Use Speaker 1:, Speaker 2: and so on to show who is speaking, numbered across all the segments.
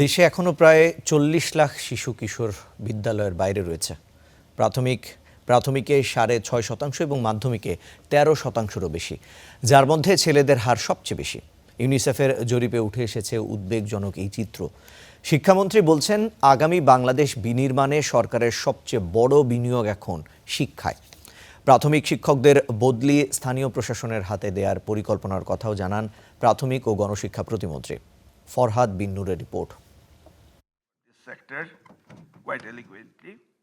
Speaker 1: দেশে এখনো প্রায় 40 লাখ শিশু কিশোর বিদ্যালয়ের বাইরে রয়েছে। প্রাথমিকে 6.5% এবং মাধ্যমিকে 13%-রও বেশি, যার মধ্যে ছেলেদের হার সবচেয়ে বেশি। ইউনিসেফের জরিপে উঠে এসেছে উদ্বেগজনক এই চিত্র। শিক্ষামন্ত্রী বলছেন, আগামী বাংলাদেশ বিনির্মাণে সরকারের সবচেয়ে বড় বিনিয়োগ এখন শিক্ষায়। প্রাথমিক শিক্ষকদের বদলি স্থানীয় প্রশাসনের হাতে দেওয়ার পরিকল্পনার কথাও জানান প্রাথমিক ও গণশিক্ষা প্রতিমন্ত্রী। ফরহাদ বিন নূরের রিপোর্ট।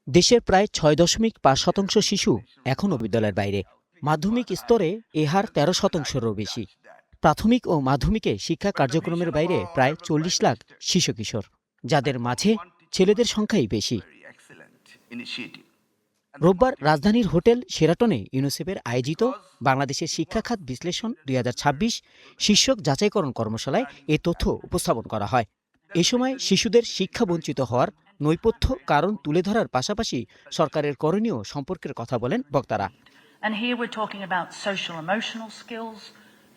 Speaker 2: দেশের প্রায় 6.5% শিশু এখনও বিদ্যালয়ের বাইরে। মাধ্যমিক স্তরে এ হার 13%-রও বেশি। প্রাথমিক ও মাধ্যমিকে শিক্ষা কার্যক্রমের বাইরে প্রায় 40 লাখ শিশু কিশোর, যাদের মাঝে ছেলেদের সংখ্যাই বেশি। রোববার রাজধানীর হোটেল শেরাটনে ইউনিসেফের আয়োজিত বাংলাদেশের শিক্ষা খাত বিশ্লেষণ 2026 শীর্ষক যাচাইকরণ কর্মশালায় এ তথ্য উপস্থাপন করা হয়। এ সময় শিশুদের শিক্ষা বঞ্চিত হওয়ার নৈপথ্য কারণ তুলে ধরার পাশাপাশি সরকারের করণীয় সম্পর্কের কথা বলেন বক্তারা।
Speaker 3: And here we're talking about social emotional skills,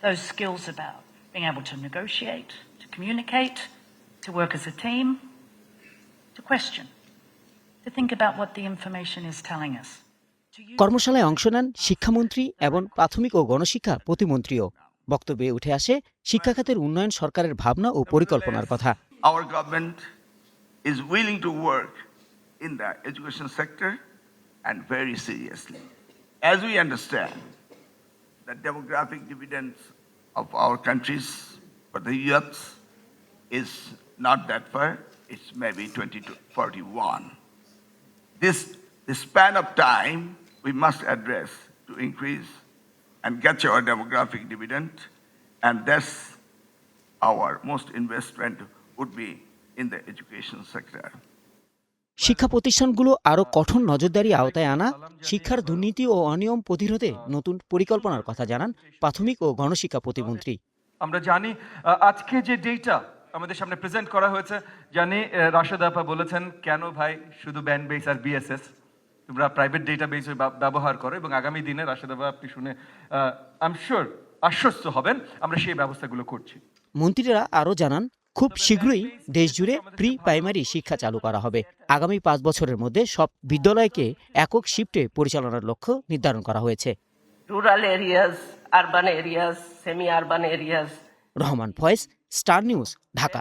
Speaker 3: those skills about being able to negotiate, to communicate, to work as a team, to question, to think about what the information is telling us.
Speaker 2: কর্মশালায় অংশ নেন শিক্ষামন্ত্রী এবং প্রাথমিক ও গণশিক্ষা প্রতিমন্ত্রীও। বক্তব্যে উঠে আসে শিক্ষা খাতের উন্নয়ন সরকারের ভাবনা ও পরিকল্পনার কথা।
Speaker 4: Our government is willing to work in the education sector and very seriously. As we understand, the demographic dividends of our countries for the youth is not that far. It's maybe 20 to 41. This span of time we must address to increase and get our demographic dividend, and that's our most investment would be in the education sector.
Speaker 2: শিক্ষা প্রতিষ্ঠানগুলো আরও কঠোর নজরদারি আওতায় আনা, শিক্ষার দুর্নীতি ও অনিয়ম প্রতিরোধে নতুন পরিকল্পনার কথা জানান প্রাথমিক ও গণশিক্ষা প্রতিমন্ত্রী।
Speaker 5: আমরা জানি আজকে যে ডেটা আমাদের সামনে প্রেজেন্ট করা হয়েছে, জানি রাশেদা আপা বলেছেন কেন ভাই শুধু ব্যান্ড বেস আর বিএসএস, তোমরা প্রাইভেট ডেটা বেস ব্যবহার করো, এবং আগামী দিনে রাশেদা আপা আপনি শুনে আই এম শিওর আশ্বস্ত হবেন আমরা সেই ব্যবস্থাগুলো করছি।
Speaker 2: মন্ত্রীরা আরও জানান, খুব শীঘ্রই দেশজুড়ে প্রি প্রাইমারি শিক্ষা চালু করা হবে। আগামী 5 বছরের মধ্যে সব বিদ্যালয়কে একক শিফটে পরিচালনার লক্ষ্য নির্ধারণ করা হয়েছে।
Speaker 6: Rural areas, urban areas, semi urban areas.
Speaker 2: Rahman Foyez, Star News, Dhaka.